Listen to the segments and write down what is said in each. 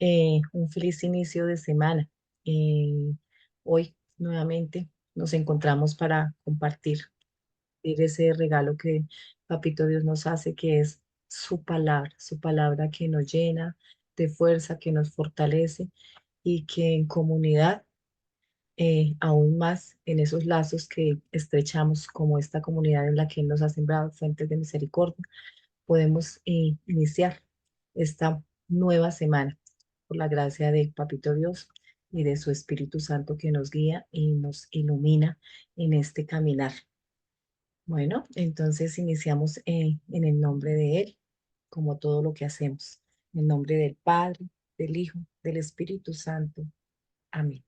un feliz inicio de semana. Eh, Hoy nuevamente nos encontramos para compartir ese regalo que Papito Dios nos hace, que es su palabra que nos llena de fuerza, que nos fortalece y que en comunidad, aún más en esos lazos que estrechamos como esta comunidad en la que Él nos ha sembrado fuentes de misericordia, podemos iniciar esta nueva semana por la gracia de Papito Dios y de su Espíritu Santo que nos guía y nos ilumina en este caminar. Bueno, entonces iniciamos en el nombre de Él, como todo lo que hacemos. En el nombre del Padre, del Hijo, del Espíritu Santo. Amén.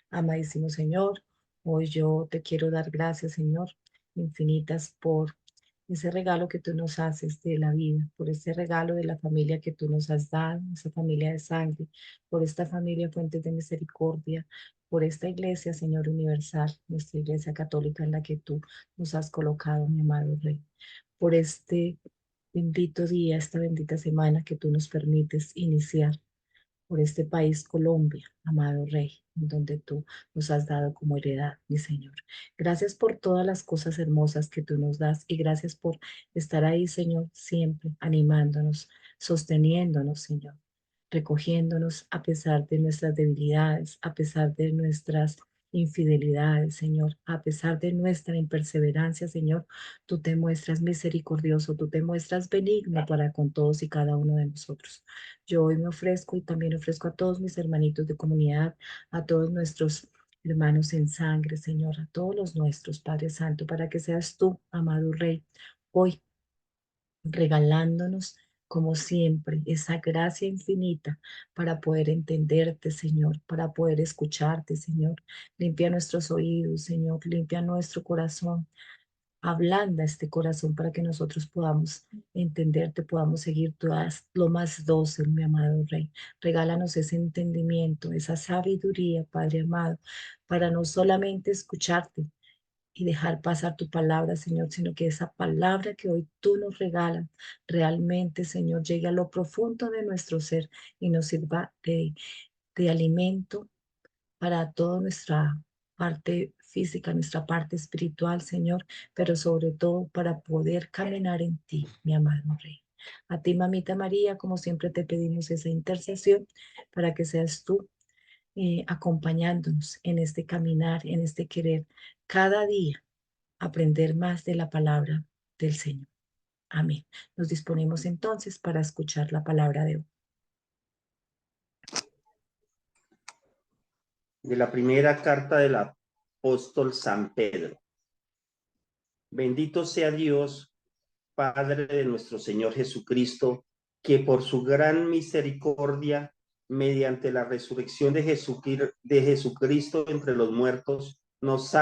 Amadísimo Señor, hoy yo te quiero dar gracias, Señor, infinitas por ese regalo que tú nos haces de la vida, por ese regalo de la familia que tú nos has dado, esa familia de sangre, por esta familia fuente de misericordia, por esta iglesia, Señor universal, nuestra iglesia católica en la que tú nos has colocado, mi amado Rey, por este bendito día, esta bendita semana que tú nos permites iniciar por este país, Colombia, amado Rey, en donde tú nos has dado como heredad, mi Señor. Gracias por todas las cosas hermosas que tú nos das y gracias por estar ahí, Señor, siempre animándonos, sosteniéndonos, Señor, recogiéndonos a pesar de nuestras debilidades, a pesar de nuestras infidelidades, Señor, a pesar de nuestra imperseverancia, Señor, tú te muestras misericordioso, tú te muestras benigno para con todos y cada uno de nosotros. Yo hoy me ofrezco y también ofrezco a todos mis hermanitos de comunidad, a todos nuestros hermanos en sangre, Señor, a todos los nuestros, Padre Santo, para que seas tú, amado Rey, hoy regalándonos, como siempre, esa gracia infinita para poder entenderte, Señor, para poder escucharte, Señor. Limpia nuestros oídos, Señor, limpia nuestro corazón. Ablanda este corazón para que nosotros podamos entenderte, podamos seguir todas lo más dócil, mi amado Rey. Regálanos ese entendimiento, esa sabiduría, Padre amado, para no solamente escucharte y dejar pasar tu palabra, Señor, sino que esa palabra que hoy tú nos regalas realmente, Señor, llegue a lo profundo de nuestro ser y nos sirva de alimento para toda nuestra parte física, nuestra parte espiritual, Señor, pero sobre todo para poder caminar en ti, mi amado Rey. A ti, mamita María, como siempre te pedimos esa intercesión para que seas tú acompañándonos en este caminar, en este querer, cada día aprender más de la palabra del Señor. Amén. Nos disponemos entonces para escuchar la palabra de hoy. De la primera carta del apóstol San Pedro. Bendito sea Dios, Padre de nuestro Señor Jesucristo, que por su gran misericordia, mediante la resurrección de Jesucristo entre los muertos, nos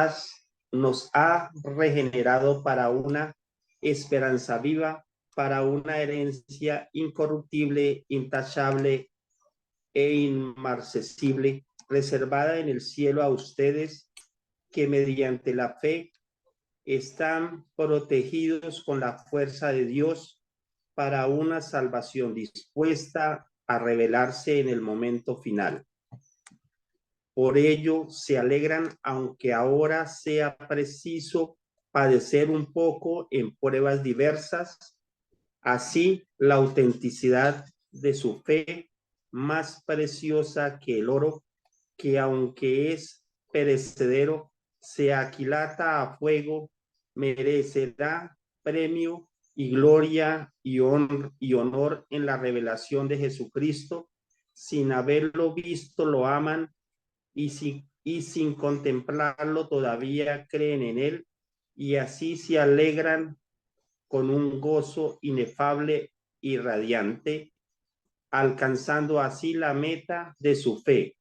ha regenerado para una esperanza viva, para una herencia incorruptible, intachable e inmarcesible, reservada en el cielo a ustedes que mediante la fe están protegidos con la fuerza de Dios para una salvación dispuesta a revelarse en el momento final. Por ello se alegran, aunque ahora sea preciso padecer un poco en pruebas diversas. Así, la autenticidad de su fe, más preciosa que el oro, que aunque es perecedero, se aquilata a fuego, merecerá premio y gloria y honor en la revelación de Jesucristo. Sin haberlo visto, lo aman y sin contemplarlo todavía creen en él y así se alegran con un gozo inefable y radiante, alcanzando así la meta de su fe,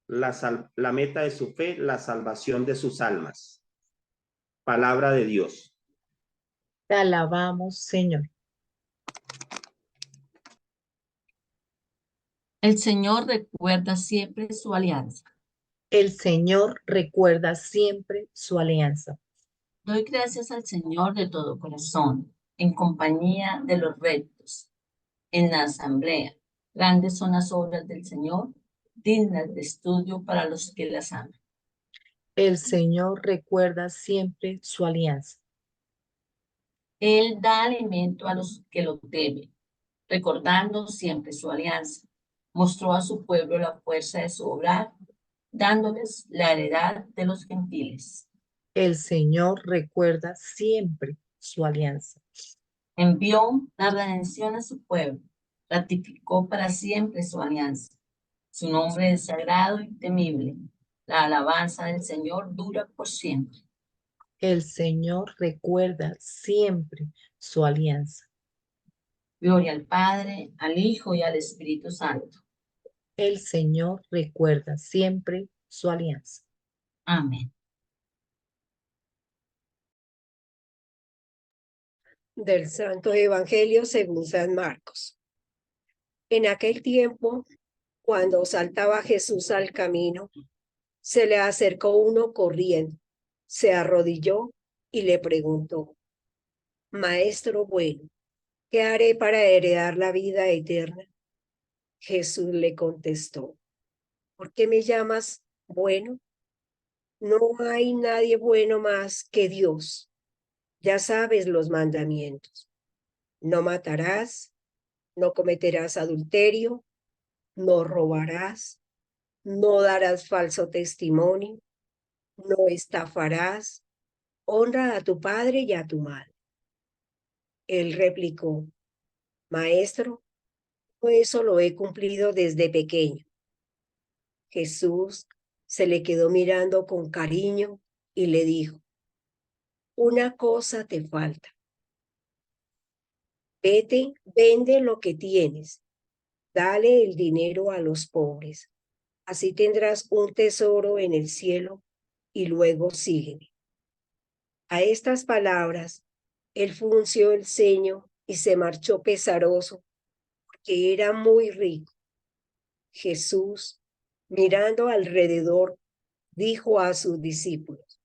la meta de su fe, la salvación de sus almas. Palabra de Dios. Te alabamos, Señor. El Señor recuerda siempre su alianza. El Señor recuerda siempre su alianza. Doy gracias al Señor de todo corazón, en compañía de los rectos, en la asamblea. Grandes son las obras del Señor, dignas de estudio para los que las aman. El Señor recuerda siempre su alianza. Él da alimento a los que lo temen, recordando siempre su alianza. Mostró a su pueblo la fuerza de su obrar, dándoles la heredad de los gentiles. El Señor recuerda siempre su alianza. Envió la redención a su pueblo, ratificó para siempre su alianza. Su nombre es sagrado y temible. La alabanza del Señor dura por siempre. El Señor recuerda siempre su alianza. Gloria al Padre, al Hijo y al Espíritu Santo. El Señor recuerda siempre su alianza. Amén. Del Santo Evangelio según San Marcos. En aquel tiempo, cuando saltaba Jesús al camino, se le acercó uno corriendo, se arrodilló y le preguntó: Maestro bueno, ¿qué haré para heredar la vida eterna? Jesús le contestó: ¿por qué me llamas bueno? No hay nadie bueno más que Dios. Ya sabes los mandamientos: no matarás, no cometerás adulterio, no robarás, no darás falso testimonio, no estafarás, honra a tu padre y a tu madre. Él replicó: Maestro, todo eso lo he cumplido desde pequeño. Jesús se le quedó mirando con cariño y le dijo: una cosa te falta. Vete, vende lo que tienes, dale el dinero a los pobres. Así tendrás un tesoro en el cielo y luego sígueme. A estas palabras, él frunció el ceño y se marchó pesaroso, porque era muy rico. Jesús, mirando alrededor, dijo a sus discípulos: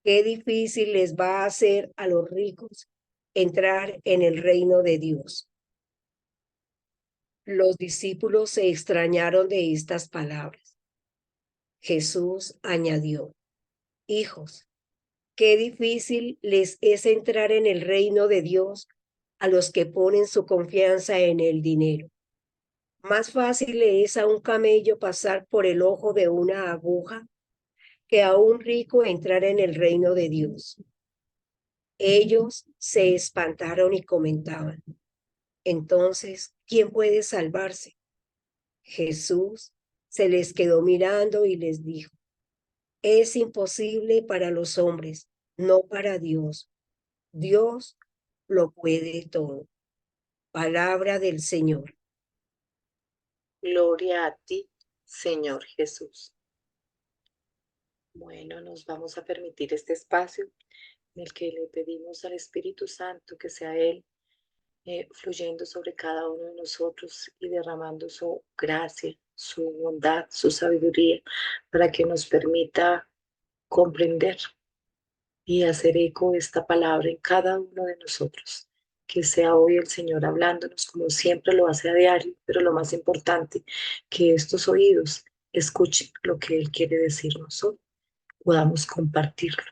qué difícil les va a hacer a los ricos entrar en el reino de Dios. Los discípulos se extrañaron de estas palabras. Jesús añadió: hijos, qué difícil les es entrar en el reino de Dios a los que ponen su confianza en el dinero. Más fácil le es a un camello pasar por el ojo de una aguja que a un rico entrar en el reino de Dios. Ellos se espantaron y comentaban: entonces, ¿quién puede salvarse? Jesús se les quedó mirando y les dijo: es imposible para los hombres, no para Dios. Dios lo puede todo. Palabra del Señor. Gloria a ti, Señor Jesús. Bueno, nos vamos a permitir este espacio en el que le pedimos al Espíritu Santo que sea Él fluyendo sobre cada uno de nosotros y derramando su gracia, su bondad, su sabiduría, para que nos permita comprender y hacer eco de esta palabra en cada uno de nosotros. Que sea hoy el Señor hablándonos como siempre lo hace a diario, pero lo más importante, que estos oídos escuchen lo que Él quiere decirnos hoy, podamos compartirlo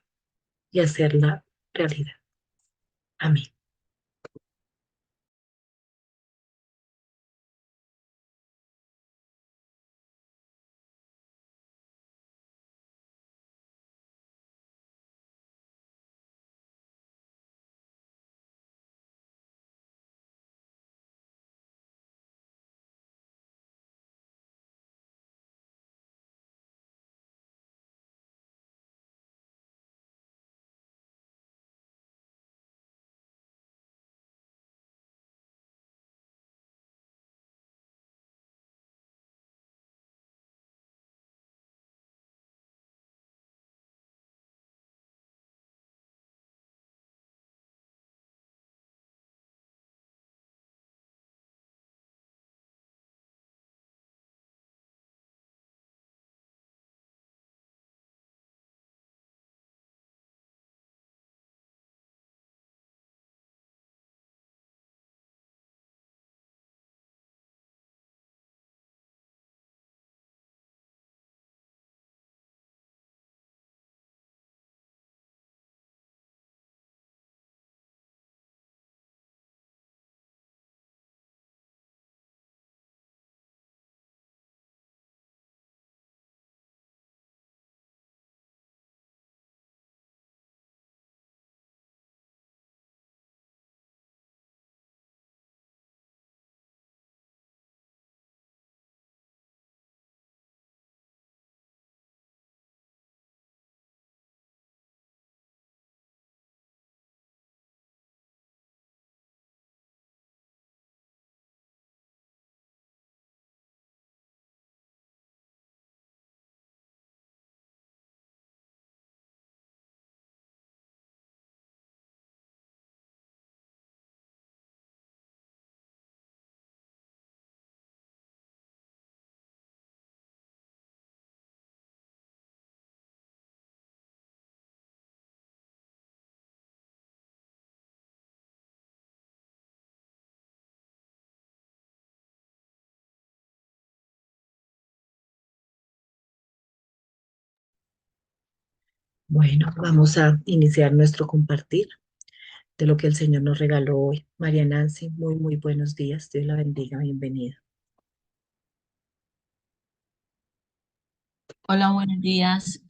y hacerla realidad. Amén. Bueno, vamos a iniciar nuestro compartir de lo que el Señor nos regaló hoy. María Nancy, muy buenos días. Dios la bendiga, bienvenida. Hola, buenos días.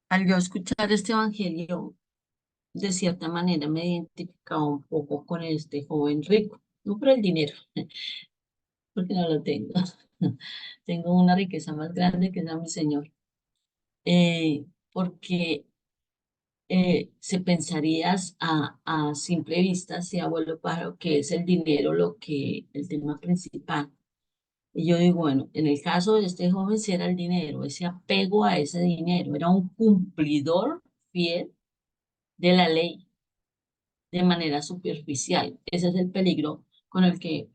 Al yo escuchar este evangelio, de cierta manera me identificaba un poco con este joven rico, no por el dinero, porque no lo tengo. Tengo una riqueza más grande que es a mi Señor. Porque se pensarías a simple vista, si abuelo pájaro, que es el dinero lo que, el tema principal. Y yo digo, bueno, en el caso de este joven, sí era el dinero, ese apego a ese dinero, era un cumplidor fiel de la ley de manera superficial. Ese es el peligro con el que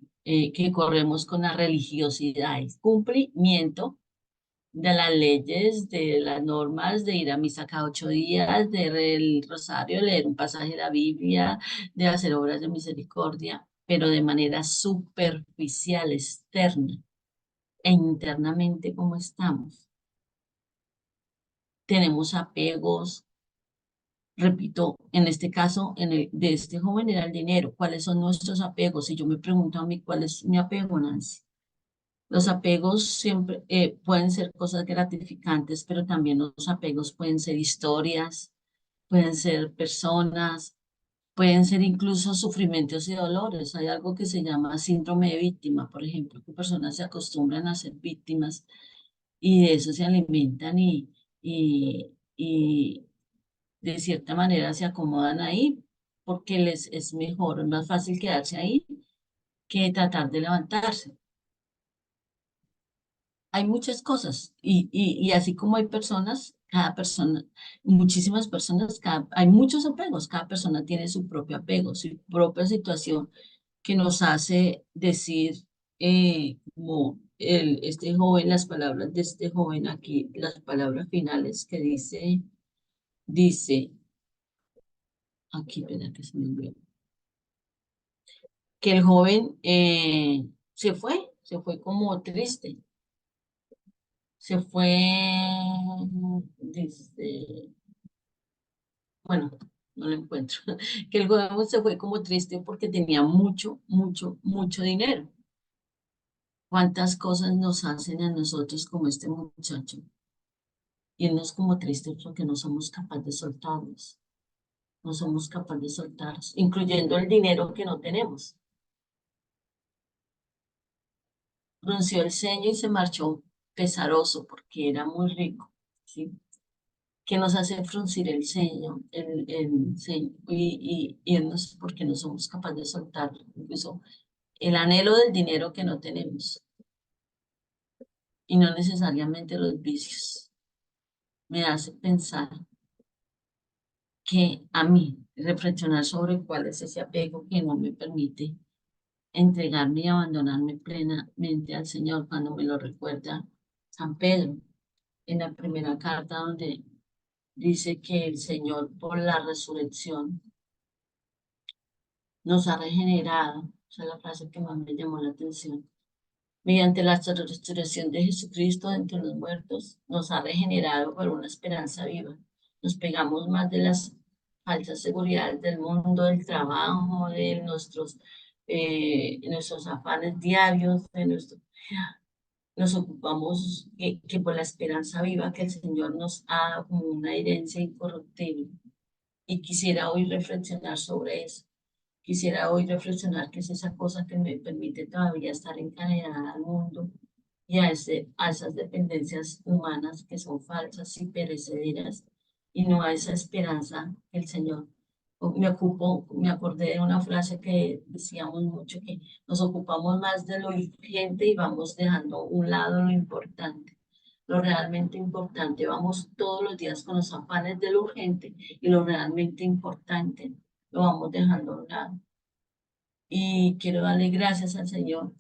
corremos con la religiosidad, el cumplimiento de las leyes, de las normas, de ir a misa cada 8 días, de leer el rosario, leer un pasaje de la Biblia, de hacer obras de misericordia, pero de manera superficial, externa e internamente como estamos. Tenemos apegos, repito, en este caso, de este joven era el dinero. ¿Cuáles son nuestros apegos? Si yo me pregunto a mí, ¿cuál es mi apego, Nancy? Los apegos siempre pueden ser cosas gratificantes, pero también los apegos pueden ser historias, pueden ser personas, pueden ser incluso sufrimientos y dolores. Hay algo que se llama síndrome de víctima, por ejemplo, que personas se acostumbran a ser víctimas y de eso se alimentan y de cierta manera se acomodan ahí porque les es mejor, es más fácil quedarse ahí que tratar de levantarse. Hay muchas cosas y así como hay personas, cada persona, muchísimas personas, hay muchos apegos, cada persona tiene su propio apego, su propia situación que nos hace decir, como este joven, las palabras de este joven aquí, las palabras finales que dice, aquí, espera que se me olvidó, que el joven se fue como triste, se fue, dice, bueno, no lo encuentro, que el joven se fue como triste porque tenía mucho dinero. ¿Cuántas cosas nos hacen a nosotros como este muchacho? Irnos como tristes porque no somos capaces de soltarlos, no somos capaces de soltarlos, incluyendo el dinero que no tenemos. Frunció el ceño y se marchó pesaroso porque era muy rico, ¿sí? Que nos hace fruncir el ceño, el ceño y irnos porque no somos capaces de soltarlo. Incluso el anhelo del dinero que no tenemos y no necesariamente los vicios. Me hace pensar que a mí reflexionar sobre cuál es ese apego que no me permite entregarme y abandonarme plenamente al Señor cuando me lo recuerda San Pedro en la primera carta donde dice que el Señor por la resurrección nos ha regenerado. Esa es la frase que más me llamó la atención. Mediante la resurrección de Jesucristo de entre los muertos, nos ha regenerado por una esperanza viva. Nos pegamos más de las falsas seguridades del mundo, del trabajo, de nuestros afanes diarios, nos ocupamos que por la esperanza viva que el Señor nos ha dado como una herencia incorruptible. Y quisiera hoy reflexionar sobre eso. Quisiera hoy reflexionar qué es esa cosa que me permite todavía estar encadenada al mundo y a esas dependencias humanas que son falsas y perecederas y no a esa esperanza que el Señor. Me acordé de una frase que decíamos mucho, que nos ocupamos más de lo urgente y vamos dejando a un lado lo importante. Lo realmente importante, vamos todos los días con los afanes de lo urgente y lo realmente importante lo vamos dejando a un lado. Y quiero darle gracias al Señor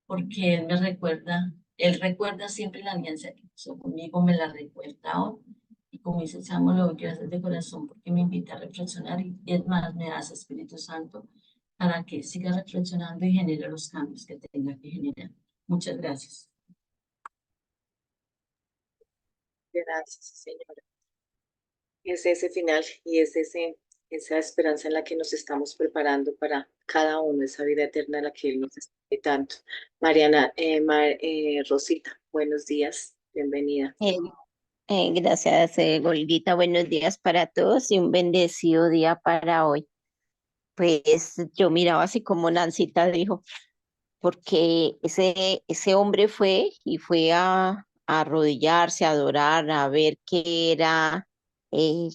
porque Él recuerda siempre la alianza que hizo conmigo, me la recuerda ahora. Y como dice Samuel, le doy gracias de corazón porque me invita a reflexionar y es más, me hace Espíritu Santo para que siga reflexionando y genere los cambios que tenga que generar. Muchas gracias. Gracias, Señora. Es ese final y es esa esperanza en la que nos estamos preparando para cada uno, esa vida eterna a la que Él nos está invitando. Mariana, Rosita, buenos días, bienvenida. Gracias, Olguita. Buenos días para todos y un bendecido día para hoy. Pues yo miraba así como Nancita dijo, porque ese hombre fue y fue a arrodillarse, a adorar, a ver qué era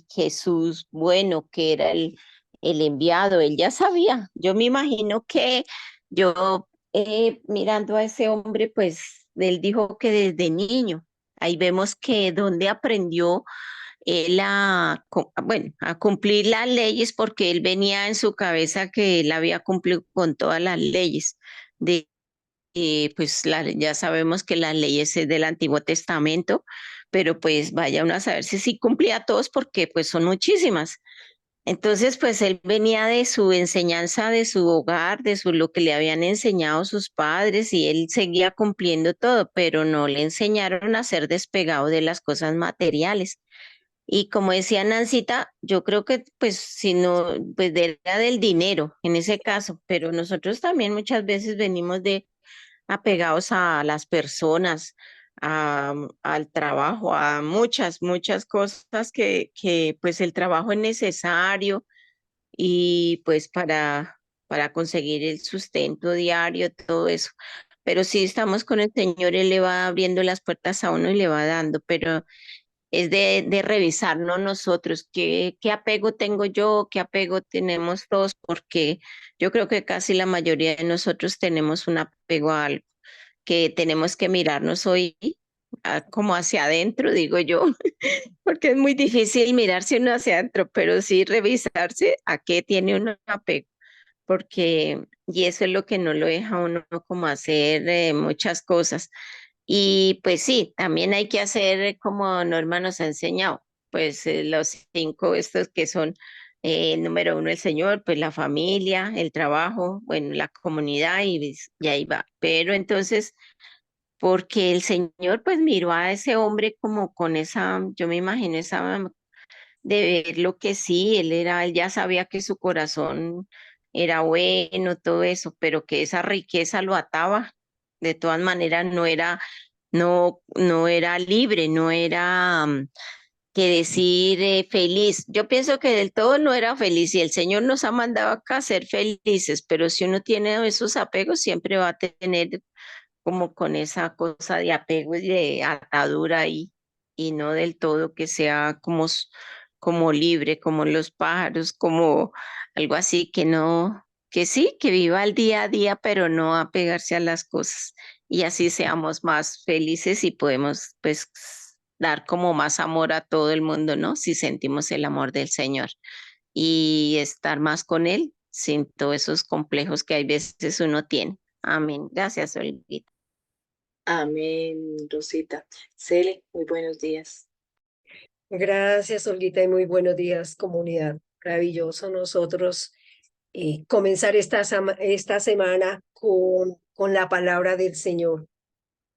Jesús, bueno, que era el enviado. Él ya sabía. Yo me imagino que yo mirando a ese hombre, pues él dijo que desde niño. Ahí vemos que donde aprendió él bueno, a cumplir las leyes porque él venía en su cabeza que él había cumplido con todas las leyes. De, pues ya sabemos que las leyes es del Antiguo Testamento, pero pues vaya uno a saber si sí cumplía todos porque pues son muchísimas. Entonces, pues él venía de su enseñanza, de su hogar, lo que le habían enseñado sus padres y él seguía cumpliendo todo, pero no le enseñaron a ser despegado de las cosas materiales. Y como decía Nancita, yo creo que pues si no, pues era del dinero en ese caso, pero nosotros también muchas veces venimos de apegados a las personas, al trabajo, a muchas cosas que pues el trabajo es necesario y pues para conseguir el sustento diario, todo eso. Pero si estamos con el Señor, Él le va abriendo las puertas a uno y le va dando, pero es de revisarnos nosotros, qué apego tengo yo, qué apego tenemos todos, porque yo creo que casi la mayoría de nosotros tenemos un apego a algo, que tenemos que mirarnos hoy como hacia adentro, digo yo, porque es muy difícil mirarse uno hacia adentro, pero sí revisarse a qué tiene un apego, porque, y eso es lo que no lo deja uno como hacer muchas cosas. Y pues sí, también hay que hacer como Norma nos ha enseñado, pues los 5 estos que son, número 1, el Señor, pues la familia, el trabajo, bueno, la comunidad y ahí va. Pero entonces, porque el Señor pues miró a ese hombre como con esa, yo me imagino esa de ver lo que sí, él ya sabía que su corazón era bueno, todo eso, pero que esa riqueza lo ataba. De todas maneras, no era libre, no era que decir feliz. Yo pienso que del todo no era feliz y el Señor nos ha mandado acá a ser felices, pero si uno tiene esos apegos, siempre va a tener como con esa cosa de apego y de atadura y no del todo que sea como libre, como los pájaros, como algo así que no, que sí, que viva el día a día, pero no apegarse a las cosas. Y así seamos más felices y podemos pues dar como más amor a todo el mundo, ¿no? Si sentimos el amor del Señor y estar más con Él sin todos esos complejos que hay veces uno tiene. Amén. Gracias, Olguita. Amén, Rosita. Cele, muy buenos días. Gracias, Olguita, y muy buenos días, comunidad. Maravilloso nosotros comenzar esta semana con la palabra del Señor,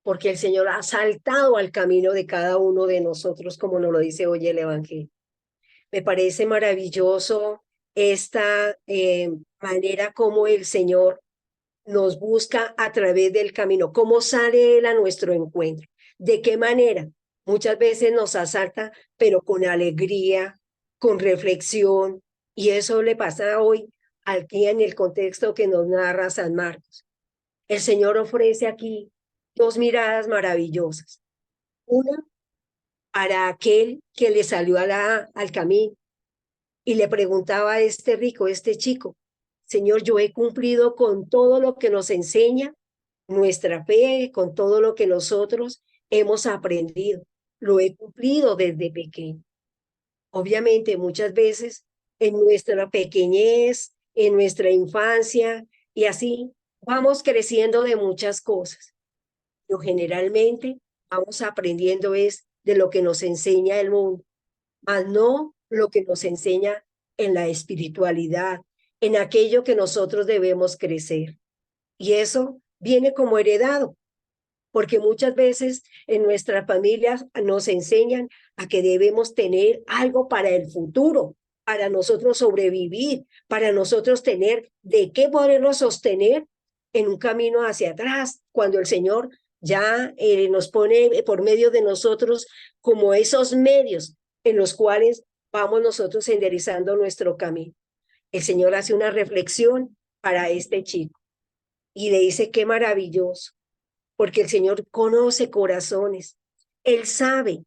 porque el Señor ha saltado al camino de cada uno de nosotros, como nos lo dice hoy el Evangelio. Me parece maravilloso esta manera como el Señor nos busca a través del camino, cómo sale Él a nuestro encuentro, de qué manera. Muchas veces nos asalta, pero con alegría, con reflexión, y eso le pasa hoy aquí en el contexto que nos narra San Marcos. El Señor ofrece aquí dos miradas maravillosas. Una para aquel que le salió al camino y le preguntaba a este rico, este chico, Señor, yo he cumplido con todo lo que nos enseña nuestra fe, con todo lo que nosotros hemos aprendido. Lo he cumplido desde pequeño. Obviamente, muchas veces en nuestra pequeñez, en nuestra infancia, y así vamos creciendo de muchas cosas. Pero generalmente vamos aprendiendo es de lo que nos enseña el mundo, más no lo que nos enseña en la espiritualidad, en aquello que nosotros debemos crecer. Y eso viene como heredado. porque muchas veces en nuestras familias nos enseñan a que debemos tener algo para el futuro, para nosotros sobrevivir, para nosotros tener de qué podernos sostener en un camino hacia atrás, cuando el Señor ya nos pone por medio de nosotros como esos medios en los cuales vamos nosotros enderezando nuestro camino. El Señor hace una reflexión para este chico y le dice qué maravilloso, porque el Señor conoce corazones. Él sabe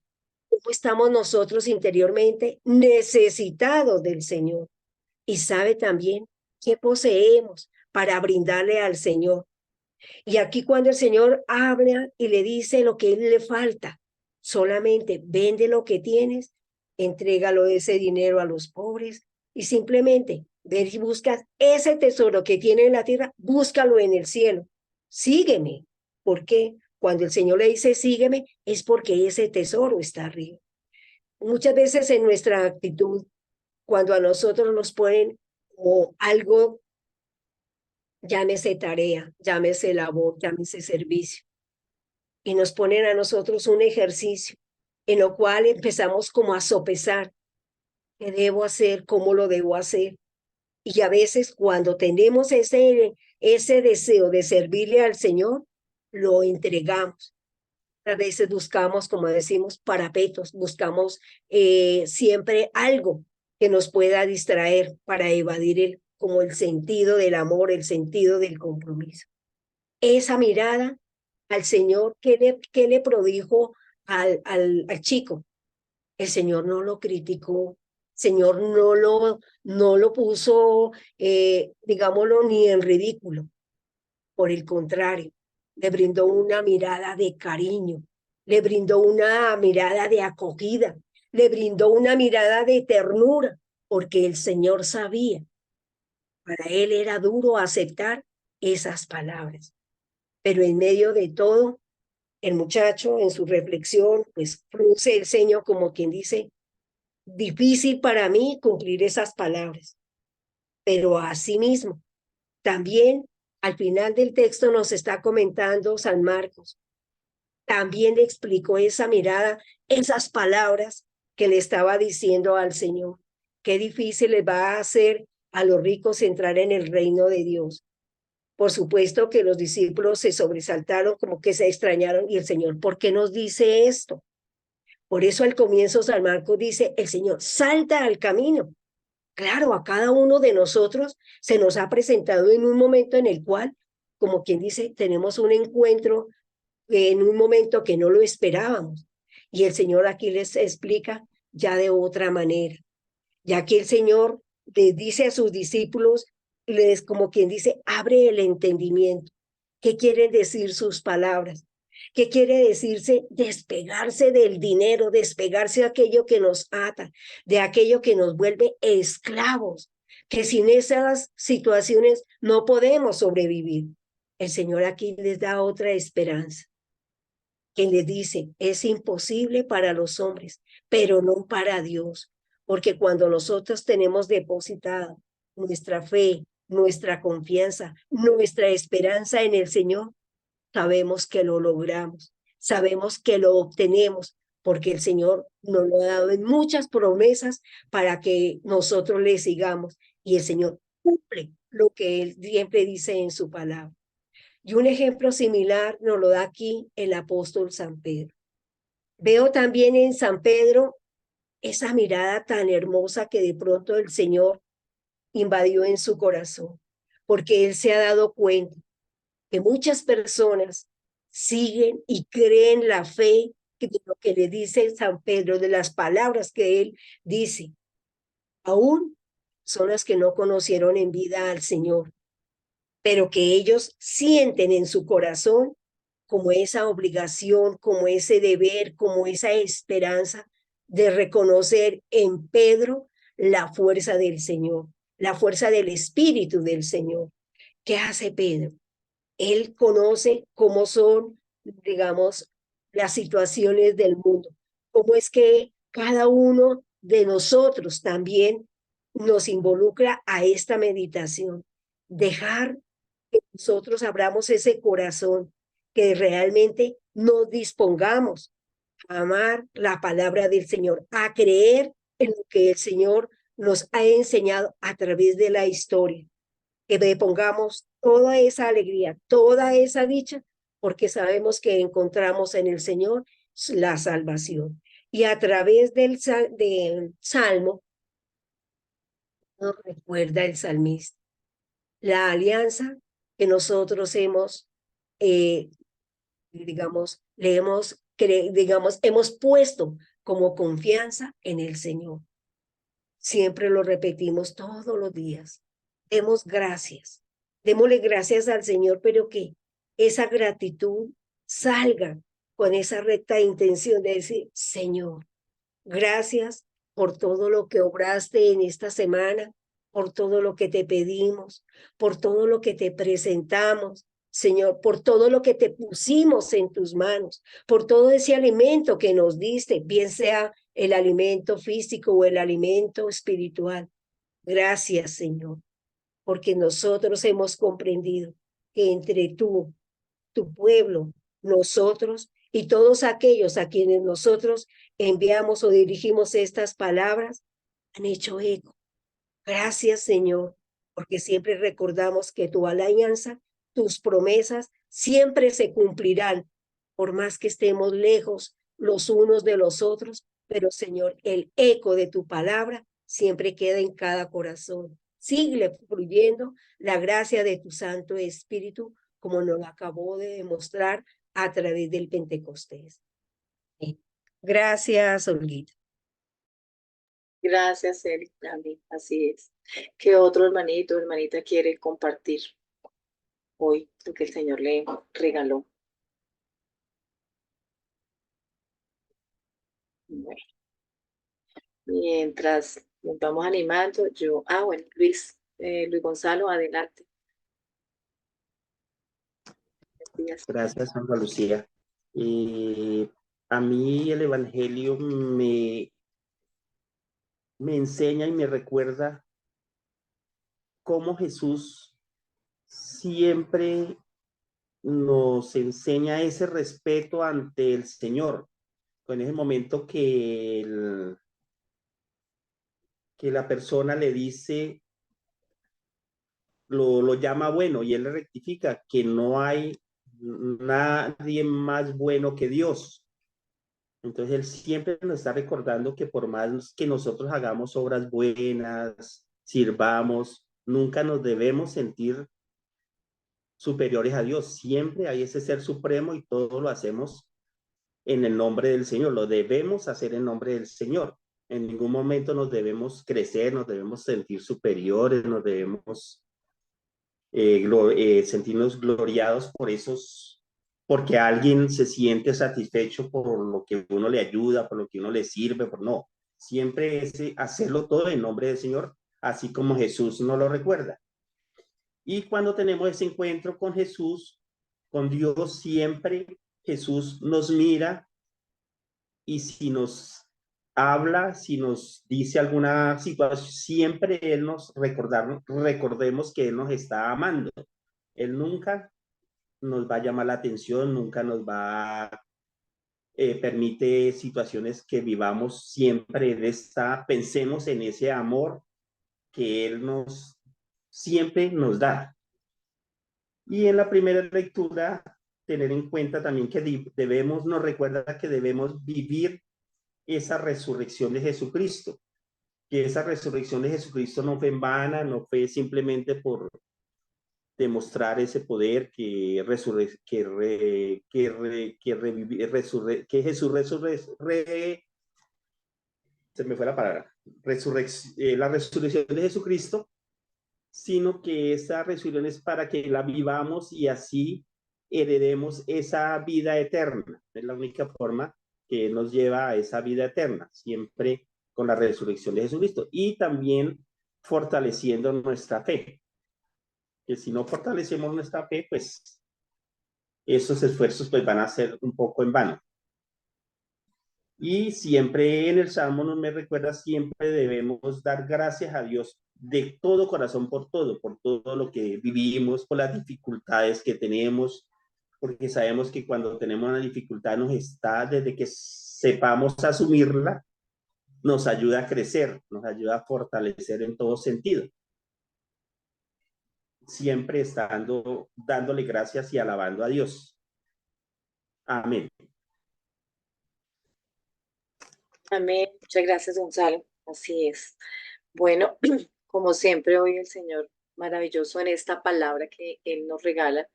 cómo estamos nosotros interiormente necesitados del Señor y sabe también qué poseemos para brindarle al Señor. Y aquí cuando el Señor habla y le dice lo que a él le falta, solamente vende lo que tienes, entrégalo ese dinero a los pobres y simplemente ve y buscas ese tesoro que tiene en la tierra, búscalo en el cielo. Sígueme. ¿Por qué? Cuando el Señor le dice sígueme, es porque ese tesoro está arriba. Muchas veces en nuestra actitud, cuando a nosotros nos ponen como algo, llámese tarea, llámese labor, llámese servicio, y nos ponen a nosotros un ejercicio en lo cual empezamos como a sopesar qué debo hacer, cómo lo debo hacer. Y a veces cuando tenemos ese deseo de servirle al Señor, lo entregamos. A veces buscamos, como decimos, parapetos, buscamos siempre algo que nos pueda distraer para evadir como el sentido del amor, el sentido del compromiso. Esa mirada al Señor, ¿qué le prodijo al chico? El Señor no lo criticó, el Señor no lo puso, digámoslo, ni en ridículo. Por el contrario, le brindó una mirada de cariño, le brindó una mirada de acogida, le brindó una mirada de ternura, porque el Señor sabía, para él era duro aceptar esas palabras. Pero en medio de todo, el muchacho en su reflexión, pues frunce el ceño como quien dice, difícil para mí cumplir esas palabras. Pero asimismo, también al final del texto nos está comentando San Marcos. También le explicó esa mirada, esas palabras que le estaba diciendo al Señor. Qué difícil le va a hacer a los ricos entrar en el reino de Dios. Por supuesto que los discípulos se sobresaltaron, como que se extrañaron, y el Señor, ¿por qué nos dice esto? Por eso al comienzo San Marcos dice, el Señor salta al camino. Claro, a cada uno de nosotros se nos ha presentado en un momento en el cual, como quien dice, tenemos un encuentro en un momento que no lo esperábamos. Y el Señor aquí les explica ya de otra manera. Ya que el Señor les dice a sus discípulos, como quien dice, abre el entendimiento. ¿Qué quieren decir sus palabras? ¿Qué quiere decirse despegarse del dinero, despegarse de aquello que nos ata, de aquello que nos vuelve esclavos? Que sin esas situaciones no podemos sobrevivir. El Señor aquí les da otra esperanza, que les dice, es imposible para los hombres, pero no para Dios. Porque cuando nosotros tenemos depositada nuestra fe, nuestra confianza, nuestra esperanza en el Señor, sabemos que lo logramos, sabemos que lo obtenemos, porque el Señor nos lo ha dado en muchas promesas para que nosotros le sigamos. Y el Señor cumple lo que Él siempre dice en su palabra. Y un ejemplo similar nos lo da aquí el apóstol San Pedro. Veo también en San Pedro esa mirada tan hermosa que de pronto el Señor invadió en su corazón, porque él se ha dado cuenta que muchas personas siguen y creen la fe de lo que le dice San Pedro, de las palabras que él dice. Aún son las que no conocieron en vida al Señor, pero que ellos sienten en su corazón como esa obligación, como ese deber, como esa esperanza de reconocer en Pedro la fuerza del Señor, la fuerza del Espíritu del Señor. ¿Qué hace Pedro? Él conoce cómo son, digamos, las situaciones del mundo, cómo es que cada uno de nosotros también nos involucra a esta meditación, dejar que nosotros abramos ese corazón, que realmente nos dispongamos a amar la palabra del Señor, a creer en lo que el Señor nos ha enseñado a través de la historia, que le pongamos toda esa alegría, toda esa dicha, porque sabemos que encontramos en el Señor la salvación. Y a través del Salmo nos recuerda el salmista la alianza que nosotros hemos, digamos, hemos puesto como confianza en el Señor. Siempre lo repetimos todos los días. Demos gracias. Démosle gracias al Señor, pero que esa gratitud salga con esa recta intención de decir, Señor, gracias por todo lo que obraste en esta semana, por todo lo que te pedimos, por todo lo que te presentamos, Señor, por todo lo que te pusimos en tus manos, por todo ese alimento que nos diste, bien sea el alimento físico o el alimento espiritual. Gracias, Señor, porque nosotros hemos comprendido que entre tú, tu pueblo, nosotros y todos aquellos a quienes nosotros enviamos o dirigimos estas palabras, han hecho eco. Gracias, Señor, porque siempre recordamos que tu alianza, tus promesas, siempre se cumplirán, por más que estemos lejos los unos de los otros, pero Señor, el eco de tu palabra siempre queda en cada corazón. Sigue fluyendo la gracia de tu Santo Espíritu, como nos lo acabó de demostrar a través del Pentecostés. Gracias, Olguita. Gracias, Eli, también, así es. ¿Qué otro hermanito o hermanita quiere compartir hoy lo que el Señor le regaló? Bueno, mientras nos vamos animando, bueno, Luis Gonzalo, adelante. Gracias, Santa Lucía. A mí el Evangelio me enseña y me recuerda cómo Jesús siempre nos enseña ese respeto ante el Señor. En ese momento que la persona le dice, lo llama bueno, y él le rectifica que no hay nadie más bueno que Dios. Entonces él siempre nos está recordando que por más que nosotros hagamos obras buenas, sirvamos, nunca nos debemos sentir superiores a Dios. Siempre hay ese ser supremo y todo lo hacemos en el nombre del Señor. Lo debemos hacer en nombre del Señor. En ningún momento nos debemos crecer, nos debemos sentir superiores, nos debemos sentirnos gloriados por esos, porque alguien se siente satisfecho por lo que uno le ayuda, por lo que uno le sirve, no. Siempre es hacerlo todo en nombre del Señor, así como Jesús nos lo recuerda. Y cuando tenemos ese encuentro con Jesús, con Dios, siempre Jesús nos mira y si nos habla, si nos dice alguna situación, siempre Él nos recordemos que Él nos está amando. Él nunca nos va a llamar la atención, nunca nos va a permite situaciones que vivamos, siempre Él está, pensemos en ese amor que Él siempre nos da. Y en la primera lectura, tener en cuenta también que nos recuerda que debemos vivir esa resurrección de Jesucristo, que esa resurrección de Jesucristo no fue en vana, no fue simplemente por demostrar ese poder que Jesús se me fue la palabra, la resurrección de Jesucristo, sino que esa resurrección es para que la vivamos y así heredemos esa vida eterna. Es la única forma que nos lleva a esa vida eterna, siempre con la resurrección de Jesucristo y también fortaleciendo nuestra fe. Que si no fortalecemos nuestra fe, pues esos esfuerzos pues van a ser un poco en vano. Y siempre en el Salmo nos me recuerda, siempre debemos dar gracias a Dios de todo corazón por todo lo que vivimos, por las dificultades que tenemos, porque sabemos que cuando tenemos una dificultad nos está, desde que sepamos asumirla, nos ayuda a crecer, nos ayuda a fortalecer en todo sentido. Siempre estando, dándole gracias y alabando a Dios. Amén. Amén. Muchas gracias, Gonzalo. Así es. Bueno, como siempre, hoy el Señor maravilloso en esta palabra que Él nos regala,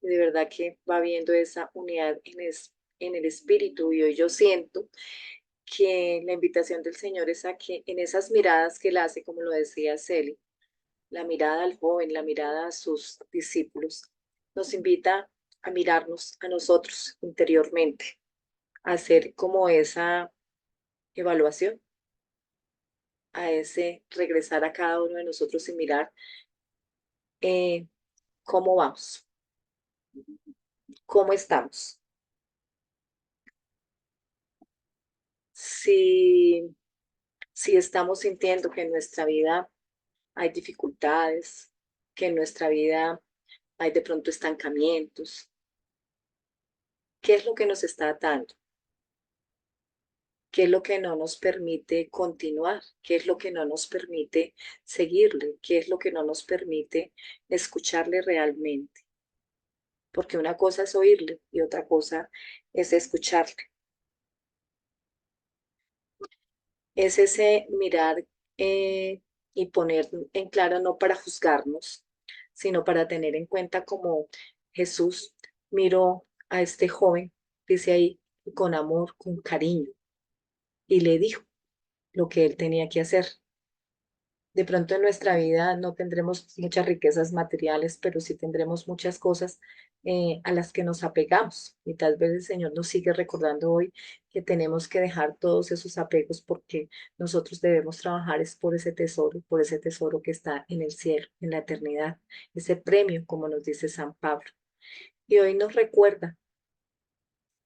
y de verdad que va viendo esa unidad en el espíritu. Y hoy yo siento que la invitación del Señor es a que en esas miradas que Él hace, como lo decía Celi, la mirada al joven, la mirada a sus discípulos, nos invita a mirarnos a nosotros interiormente, a hacer como esa evaluación, a ese regresar a cada uno de nosotros y mirar eh, cómo vamos, cómo estamos. Si, si estamos sintiendo que en nuestra vida hay dificultades, que en nuestra vida hay de pronto estancamientos, ¿qué es lo que nos está atando? ¿Qué es lo que no nos permite continuar? ¿Qué es lo que no nos permite seguirle? ¿Qué es lo que no nos permite escucharle realmente? Porque una cosa es oírle y otra cosa es escucharle. Es ese mirar y poner en claro no para juzgarnos, sino para tener en cuenta como Jesús miró a este joven, dice ahí, con amor, con cariño, y le dijo lo que él tenía que hacer. De pronto en nuestra vida no tendremos muchas riquezas materiales, pero sí tendremos muchas cosas a las que nos apegamos. Y tal vez el Señor nos sigue recordando hoy que tenemos que dejar todos esos apegos porque nosotros debemos trabajar es por ese tesoro que está en el cielo, en la eternidad, ese premio, como nos dice San Pablo. Y hoy nos recuerda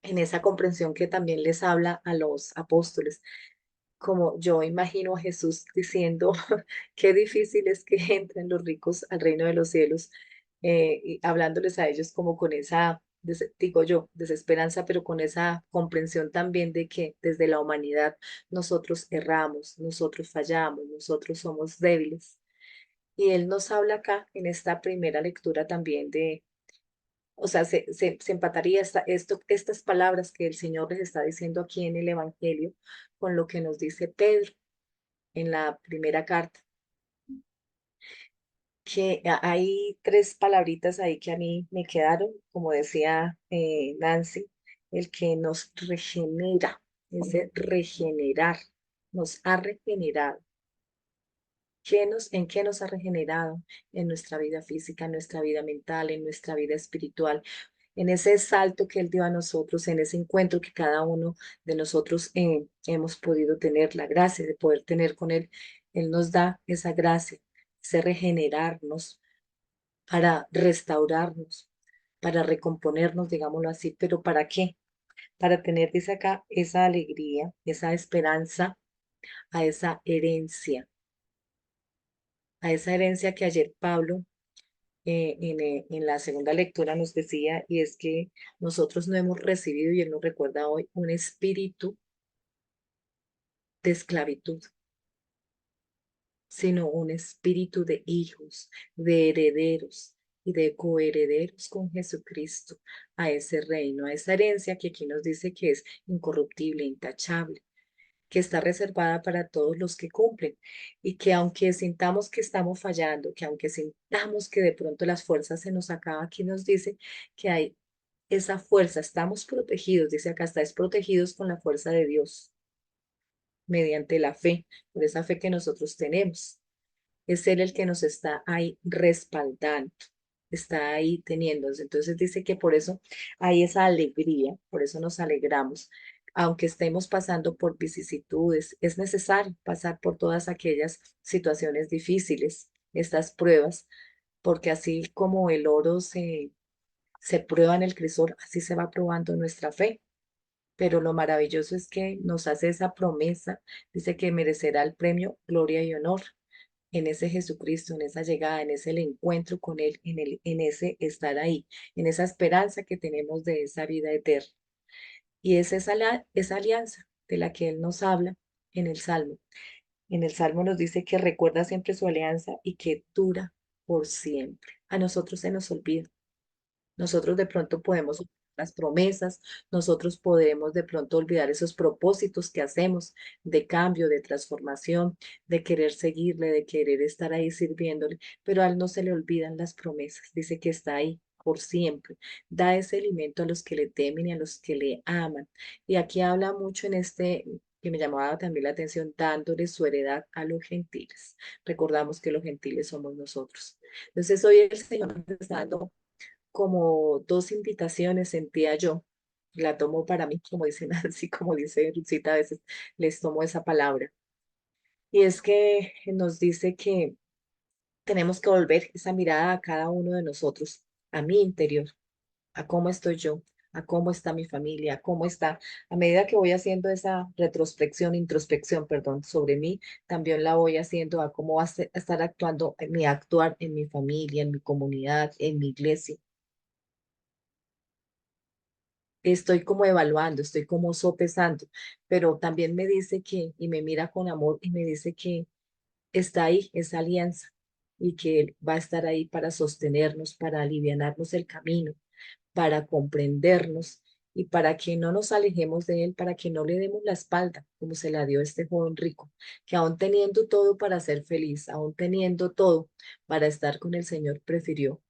en esa comprensión que también les habla a los apóstoles, como yo imagino a Jesús diciendo, qué difícil es que entren los ricos al reino de los cielos, y hablándoles a ellos como con esa, digo yo, desesperanza, pero con esa comprensión también de que desde la humanidad nosotros erramos, nosotros fallamos, nosotros somos débiles. Y Él nos habla acá en esta primera lectura también de, o sea, se empataría estas palabras que el Señor les está diciendo aquí en el Evangelio con lo que nos dice Pedro en la primera carta, que hay tres palabritas ahí que a mí me quedaron, como decía Nancy, el que nos regenera, ese regenerar, nos ha regenerado. ¿En qué nos ha regenerado? En nuestra vida física, en nuestra vida mental, en nuestra vida espiritual, en ese salto que Él dio a nosotros, en ese encuentro que cada uno de nosotros hemos podido tener, la gracia de poder tener con Él. Él nos da esa gracia, ese regenerarnos para restaurarnos, para recomponernos, digámoslo así. ¿Pero para qué? Para tener, dice acá, esa alegría, esa esperanza, a esa herencia que ayer Pablo en la segunda lectura nos decía, y es que nosotros no hemos recibido, y él nos recuerda hoy, un espíritu de esclavitud, sino un espíritu de hijos, de herederos y de coherederos con Jesucristo a ese reino, a esa herencia que aquí nos dice que es incorruptible, intachable, que está reservada para todos los que cumplen y que aunque sintamos que estamos fallando, que aunque sintamos que de pronto las fuerzas se nos acaban, aquí nos dice que hay esa fuerza, estamos protegidos, dice acá, estáis protegidos con la fuerza de Dios mediante la fe, por esa fe que nosotros tenemos. Es Él el que nos está ahí respaldando, está ahí teniéndonos. Entonces dice que por eso hay esa alegría, por eso nos alegramos. Aunque estemos pasando por vicisitudes, es necesario pasar por todas aquellas situaciones difíciles, estas pruebas, porque así como el oro se prueba en el crisol, así se va probando nuestra fe. Pero lo maravilloso es que nos hace esa promesa, dice que merecerá el premio, gloria y honor en ese Jesucristo, en esa llegada, en ese el encuentro con Él, en ese estar ahí, en esa esperanza que tenemos de esa vida eterna. Y es esa alianza de la que Él nos habla en el Salmo. En el Salmo nos dice que recuerda siempre su alianza y que dura por siempre. A nosotros se nos olvida. Nosotros de pronto podemos olvidar las promesas, nosotros podemos de pronto olvidar esos propósitos que hacemos de cambio, de transformación, de querer seguirle, de querer estar ahí sirviéndole, pero a él no se le olvidan las promesas. Dice que está ahí por siempre. Da ese alimento a los que le temen y a los que le aman. Y aquí habla mucho en este que me llamaba también la atención, dándole su heredad a los gentiles. Recordamos que los gentiles somos nosotros. Entonces hoy el Señor nos está dando como dos invitaciones, sentía yo. La tomo para mí, como dice Nancy, como dice Lucita, a veces les tomo esa palabra. Y es que nos dice que tenemos que volver esa mirada a cada uno de nosotros, a mi interior, a cómo estoy yo, a cómo está mi familia, a cómo está. A medida que voy haciendo esa retrospección, introspección, perdón, sobre mí, también la voy haciendo a cómo va a estar actuando, mi actuar en mi familia, en mi comunidad, en mi iglesia. Estoy como evaluando, estoy como sopesando, pero también me dice que, y me mira con amor y me dice que está ahí esa alianza y que Él va a estar ahí para sostenernos, para alivianarnos el camino, para comprendernos y para que no nos alejemos de Él, para que no le demos la espalda como se la dio este joven rico, que aún teniendo todo para ser feliz, aún teniendo todo para estar con el Señor, prefirió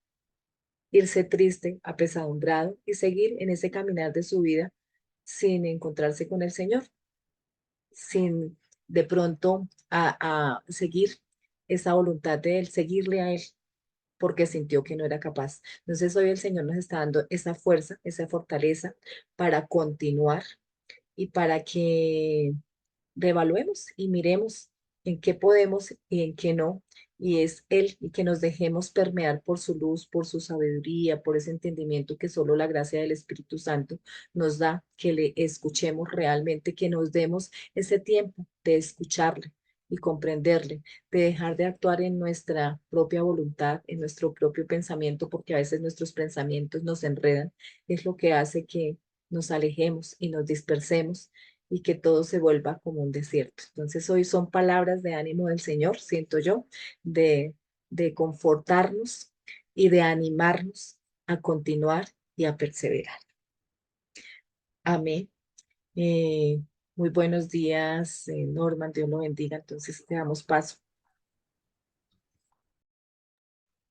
irse triste, apesadumbrado y seguir en ese caminar de su vida sin encontrarse con el Señor, sin de pronto a seguir esa voluntad de Él, seguirle a Él, porque sintió que no era capaz. Entonces hoy el Señor nos está dando esa fuerza, esa fortaleza para continuar y para que reevaluemos y miremos en qué podemos y en qué no. Y es Él y que nos dejemos permear por su luz, por su sabiduría, por ese entendimiento que solo la gracia del Espíritu Santo nos da, que le escuchemos realmente, que nos demos ese tiempo de escucharle y comprenderle, de dejar de actuar en nuestra propia voluntad, en nuestro propio pensamiento, porque a veces nuestros pensamientos nos enredan, es lo que hace que nos alejemos y nos dispersemos y que todo se vuelva como un desierto. Entonces hoy son palabras de ánimo del Señor, siento yo, de, de confortarnos y de animarnos a continuar y a perseverar. Amén. Eh, Muy buenos días, Norman, Dios lo bendiga. Entonces te damos paso.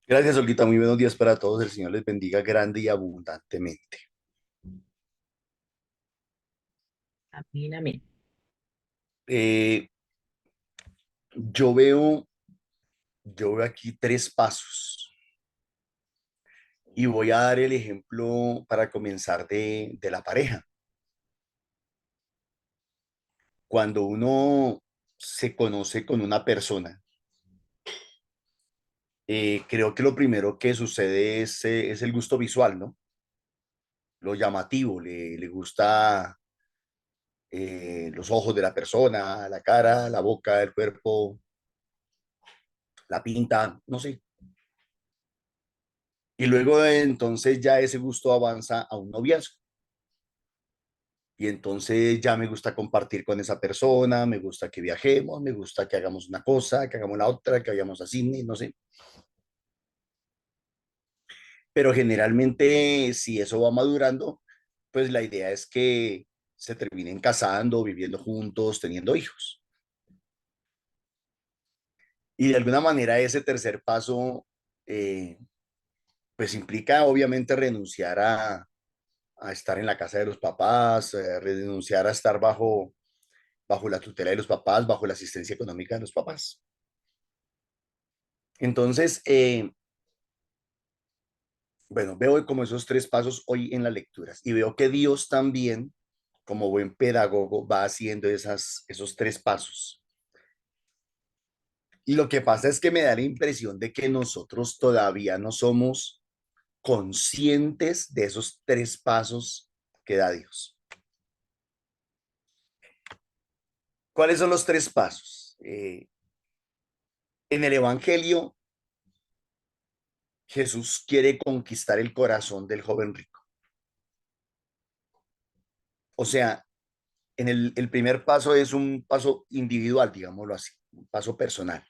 Gracias, Olguita. Muy buenos días para todos. El Señor les bendiga grande y abundantemente. Amén, amén. Eh, yo veo, yo veo aquí tres pasos y voy a dar el ejemplo para comenzar de la pareja. Cuando uno se conoce con una persona, creo que lo primero que sucede es el gusto visual, ¿no? Lo llamativo, le gusta los ojos de la persona, la cara, la boca, el cuerpo, la pinta, no sé. Y luego entonces ya ese gusto avanza a un noviazgo. Y entonces ya me gusta compartir con esa persona, me gusta que viajemos, me gusta que hagamos una cosa, que hagamos la otra, que vayamos a cine, no sé. Pero generalmente si eso va madurando, pues la idea es que se terminen casando, viviendo juntos, teniendo hijos. Y de alguna manera ese tercer paso, eh, pues implica obviamente renunciar a estar en la casa de los papás, renunciar a estar bajo la tutela de los papás, bajo la asistencia económica de los papás. Entonces, bueno, veo como esos tres pasos hoy en las lecturas y veo que Dios también, como buen pedagogo, va haciendo esos tres pasos. Y lo que pasa es que me da la impresión de que nosotros todavía no somos conscientes de esos tres pasos que da Dios. ¿Cuáles son los tres pasos? En el Evangelio, Jesús quiere conquistar el corazón del joven rico. O sea, el primer paso es un paso individual, digámoslo así, un paso personal.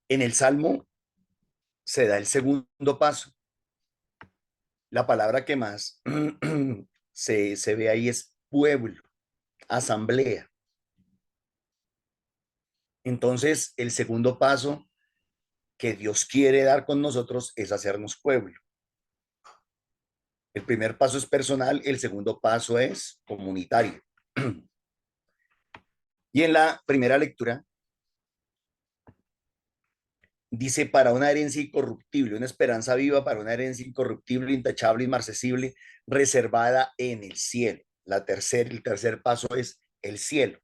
En el Salmo se da el segundo paso. La palabra que más se ve ahí es pueblo, asamblea. Entonces, el segundo paso que Dios quiere dar con nosotros es hacernos pueblo. El primer paso es personal, el segundo paso es comunitario. Y en la primera lectura dice, para una herencia incorruptible, una esperanza viva para una herencia incorruptible, intachable, inmarcesible, reservada en el cielo. El tercer paso es el cielo.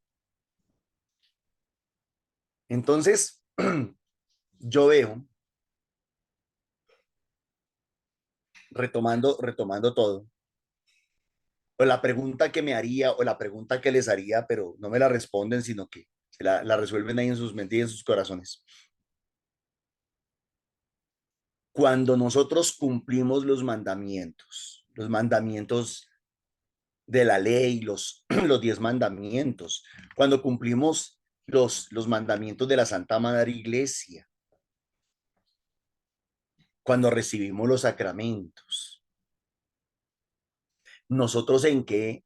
Entonces, yo veo, retomando todo, o la pregunta que me haría o la pregunta que les haría, pero no me la responden, sino que la resuelven ahí en sus mentes y en sus corazones. Cuando nosotros cumplimos los mandamientos de la ley, los 10 mandamientos, cuando cumplimos los mandamientos de la Santa Madre Iglesia, cuando recibimos los sacramentos, nosotros en qué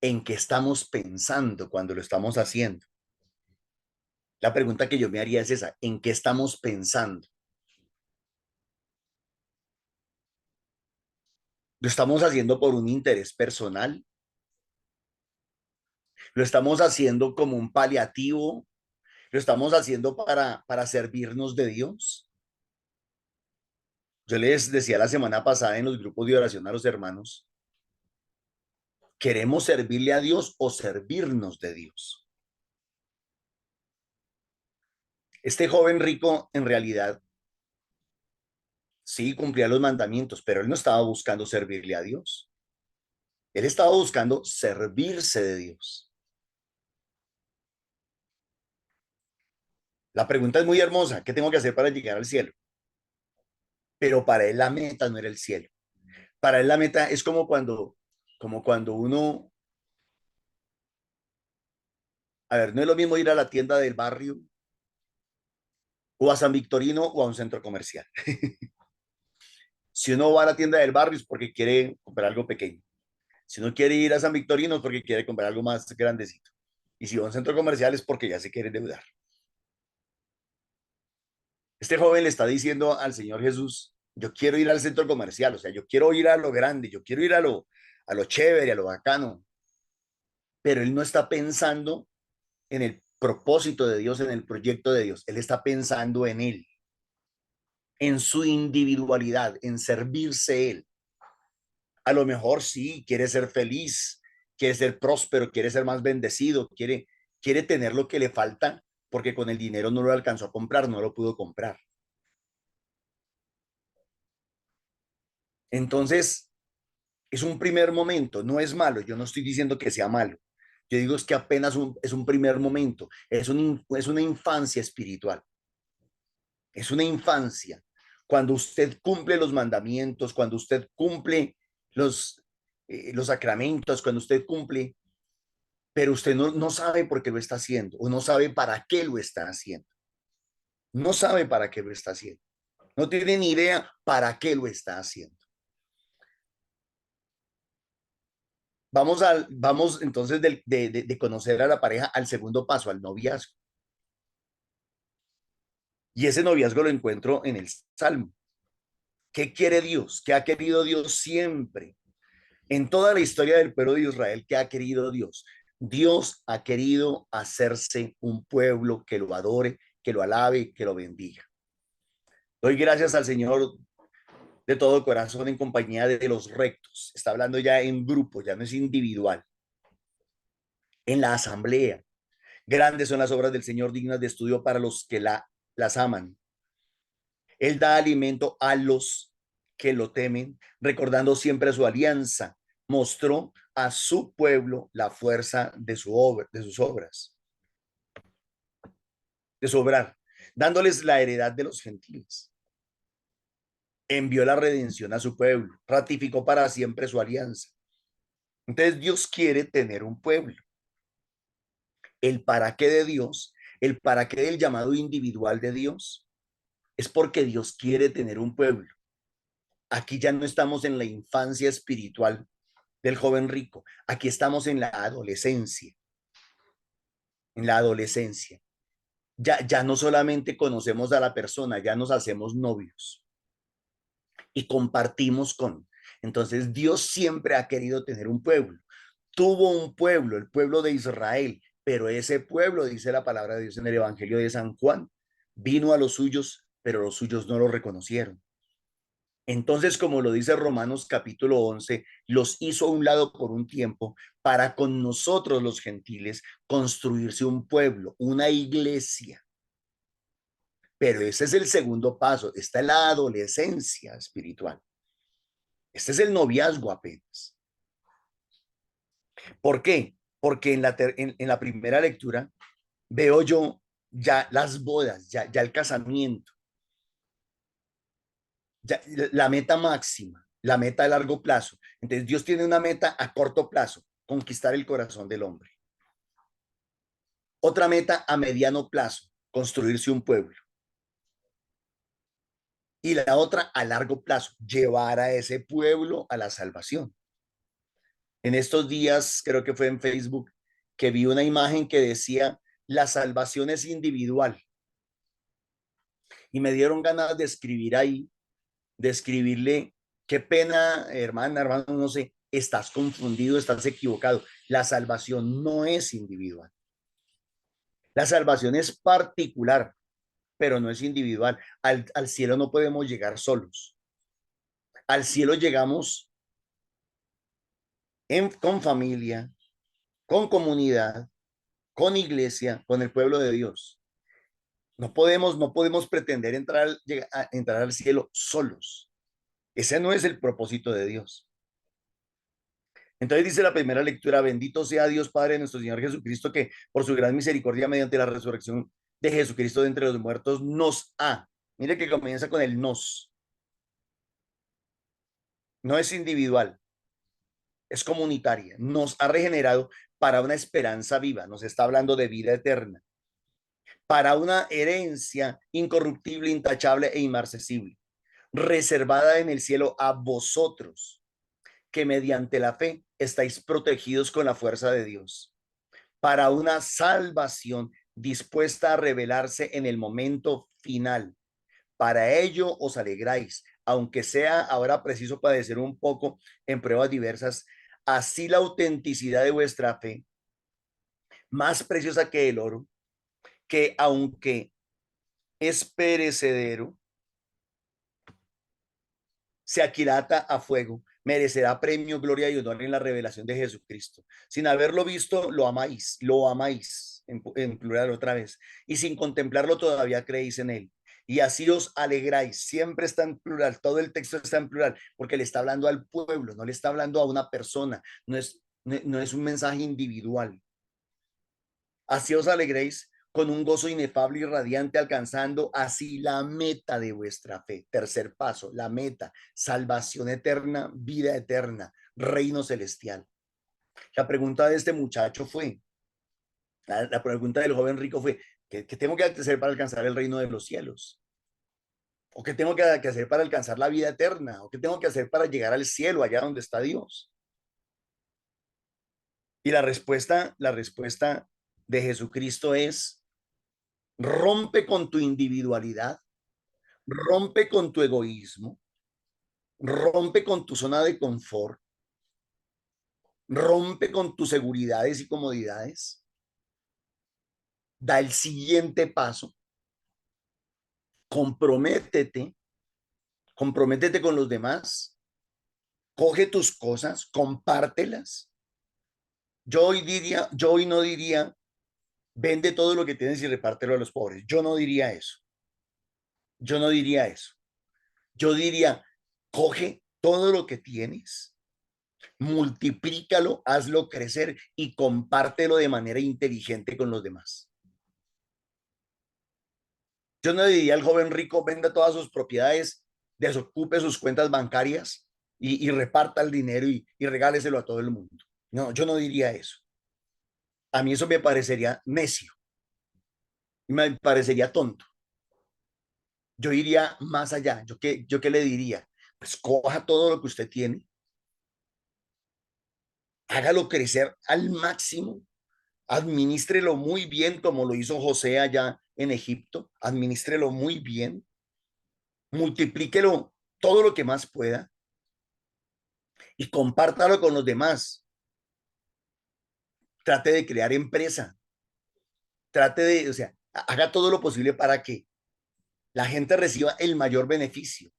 estamos pensando cuando lo estamos haciendo. La pregunta que yo me haría es esa, ¿en qué estamos pensando? ¿Lo estamos haciendo por un interés personal? ¿Lo estamos haciendo como un paliativo? ¿Lo estamos haciendo para servirnos de Dios? Yo les decía la semana pasada en los grupos de oración a los hermanos, ¿queremos servirle a Dios o servirnos de Dios? Este joven rico en realidad sí cumplía los mandamientos, pero él no estaba buscando servirle a Dios. Él estaba buscando servirse de Dios. La pregunta es muy hermosa, ¿qué tengo que hacer para llegar al cielo? Pero para él la meta no era el cielo. Para él la meta es como cuando uno, a ver, no es lo mismo ir a la tienda del barrio o a San Victorino o a un centro comercial. Si uno va a la tienda del barrio es porque quiere comprar algo pequeño. Si uno quiere ir a San Victorino es porque quiere comprar algo más grandecito. Y si va a un centro comercial es porque ya se quiere endeudar. Este joven le está diciendo al Señor Jesús, yo quiero ir al centro comercial, o sea, yo quiero ir a lo grande, yo quiero ir a lo chévere, a lo bacano. Pero él no está pensando en el propósito de Dios, en el proyecto de Dios. Él está pensando en él, en su individualidad, en servirse él. A lo mejor sí, quiere ser feliz, quiere ser próspero, quiere ser más bendecido, quiere tener lo que le falta porque con el dinero no lo alcanzó a comprar, no lo pudo comprar. Entonces, es un primer momento, no es malo, yo no estoy diciendo que sea malo. Yo digo es que apenas es un primer momento, es una infancia espiritual, es una infancia. Cuando usted cumple los mandamientos, cuando usted cumple los sacramentos, cuando usted cumple, pero usted no sabe por qué lo está haciendo o no sabe para qué lo está haciendo. No sabe para qué lo está haciendo. No tiene ni idea para qué lo está haciendo. Vamos entonces de conocer a la pareja al segundo paso, al noviazgo. Y ese noviazgo lo encuentro en el Salmo. ¿Qué quiere Dios? ¿Qué ha querido Dios siempre? En toda la historia del pueblo de Israel, ¿qué ha querido Dios? Dios ha querido hacerse un pueblo que lo adore, que lo alabe, que lo bendiga. Doy gracias al Señor de todo corazón en compañía de los rectos. Está hablando ya en grupo, ya no es individual. En la asamblea. Grandes son las obras del Señor, dignas de estudio para los que las aman. Él da alimento a los que lo temen, recordando siempre su alianza. Mostró a su pueblo la fuerza de sus obras. de su obrar, dándoles la heredad de los gentiles. Envió la redención a su pueblo, ratificó para siempre su alianza. Entonces Dios quiere tener un pueblo. El para qué de Dios, el para qué del llamado individual de Dios, es porque Dios quiere tener un pueblo. Aquí ya no estamos en la infancia espiritual del joven rico, aquí estamos en la adolescencia, en la adolescencia. Ya no solamente conocemos a la persona, ya nos hacemos novios y compartimos con. Entonces Dios siempre ha querido tener un pueblo. Tuvo un pueblo, el pueblo de Israel, pero ese pueblo, dice la palabra de Dios en el Evangelio de San Juan, vino a los suyos, pero los suyos no lo reconocieron. Entonces, como lo dice Romanos capítulo 11, los hizo a un lado por un tiempo para con nosotros los gentiles construirse un pueblo, una iglesia. Pero ese es el segundo paso, está la adolescencia espiritual. Este es el noviazgo apenas. ¿Por qué? Porque en la primera lectura veo yo ya las bodas, ya el casamiento, ya la meta máxima, la meta a largo plazo. Entonces Dios tiene una meta a corto plazo, conquistar el corazón del hombre. Otra meta a mediano plazo, construirse un pueblo. Y la otra a largo plazo, llevar a ese pueblo a la salvación. En estos días, creo que fue en Facebook, que vi una imagen que decía, la salvación es individual. Y me dieron ganas de escribir ahí, de escribirle, qué pena, hermano, no sé, estás confundido, estás equivocado. La salvación no es individual. La salvación es particular, pero no es individual. Al cielo no podemos llegar solos. Al cielo llegamos con familia, con comunidad, con iglesia, con el pueblo de Dios. No podemos pretender entrar al cielo solos. Ese no es el propósito de Dios. Entonces dice la primera lectura, bendito sea Dios Padre de nuestro Señor Jesucristo, que por su gran misericordia mediante la resurrección de Jesucristo de entre los muertos nos ha. Mire que comienza con el nos. No es individual, es comunitaria. Nos ha regenerado para una esperanza viva. Nos está hablando de vida eterna. Para una herencia incorruptible, intachable e inmarcesible, reservada en el cielo a vosotros, que mediante la fe estáis protegidos con la fuerza de Dios, para una salvación dispuesta a revelarse en el momento final. Para ello os alegráis, aunque sea ahora preciso padecer un poco en pruebas diversas, así la autenticidad de vuestra fe, más preciosa que el oro, que aunque es perecedero, se aquilata a fuego, merecerá premio, gloria y honor en la revelación de Jesucristo. Sin haberlo visto, lo amáis, en plural otra vez, y sin contemplarlo todavía creéis en él. Y así os alegráis, siempre está en plural, todo el texto está en plural, porque le está hablando al pueblo, no le está hablando a una persona, no es un mensaje individual. Así os alegréis con un gozo inefable y radiante, alcanzando así la meta de vuestra fe. Tercer paso, la meta, salvación eterna, vida eterna, reino celestial. La pregunta de este muchacho fue, la pregunta del joven rico fue, ¿qué tengo que hacer para alcanzar el reino de los cielos? ¿O qué tengo que hacer para alcanzar la vida eterna? ¿O qué tengo que hacer para llegar al cielo, allá donde está Dios? Y la respuesta de Jesucristo es, rompe con tu individualidad, rompe con tu egoísmo, rompe con tu zona de confort, rompe con tus seguridades y comodidades, da el siguiente paso, comprométete, comprométete con los demás, coge tus cosas, compártelas. Yo hoy no diría, vende todo lo que tienes y repártelo a los pobres. Yo no diría eso. Yo no diría eso. Yo diría, coge todo lo que tienes, multiplícalo, hazlo crecer y compártelo de manera inteligente con los demás. Yo no le diría al joven rico, venda todas sus propiedades, desocupe sus cuentas bancarias y reparta el dinero y regáleselo a todo el mundo. No, yo no diría eso. A mí eso me parecería necio, me parecería tonto. Yo iría más allá. ¿Yo qué le diría? Pues coja todo lo que usted tiene, hágalo crecer al máximo, adminístrelo muy bien como lo hizo José allá en Egipto, adminístrelo muy bien, multiplíquelo todo lo que más pueda y compártalo con los demás. Trate de crear empresa, o sea, haga todo lo posible para que la gente reciba el mayor beneficio.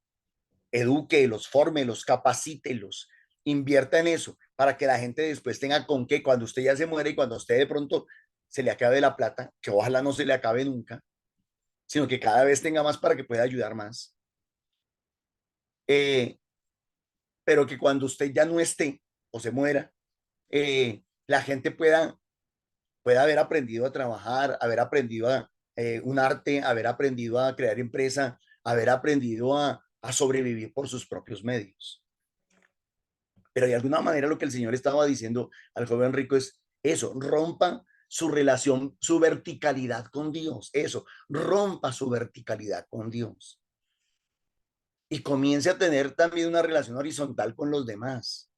Edúquelos, fórmelos, capacítelos, invierta en eso para que la gente después tenga con qué, cuando usted ya se muere y cuando a usted de pronto se le acabe la plata, que ojalá no se le acabe nunca, sino que cada vez tenga más para que pueda ayudar más. Pero que cuando usted ya no esté o se muera, la gente pueda haber aprendido a trabajar, haber aprendido un arte, haber aprendido a crear empresa, haber aprendido a sobrevivir por sus propios medios. Pero de alguna manera lo que el Señor estaba diciendo al joven rico es eso, rompa su relación, su verticalidad con Dios, eso, rompa su verticalidad con Dios y comience a tener también una relación horizontal con los demás.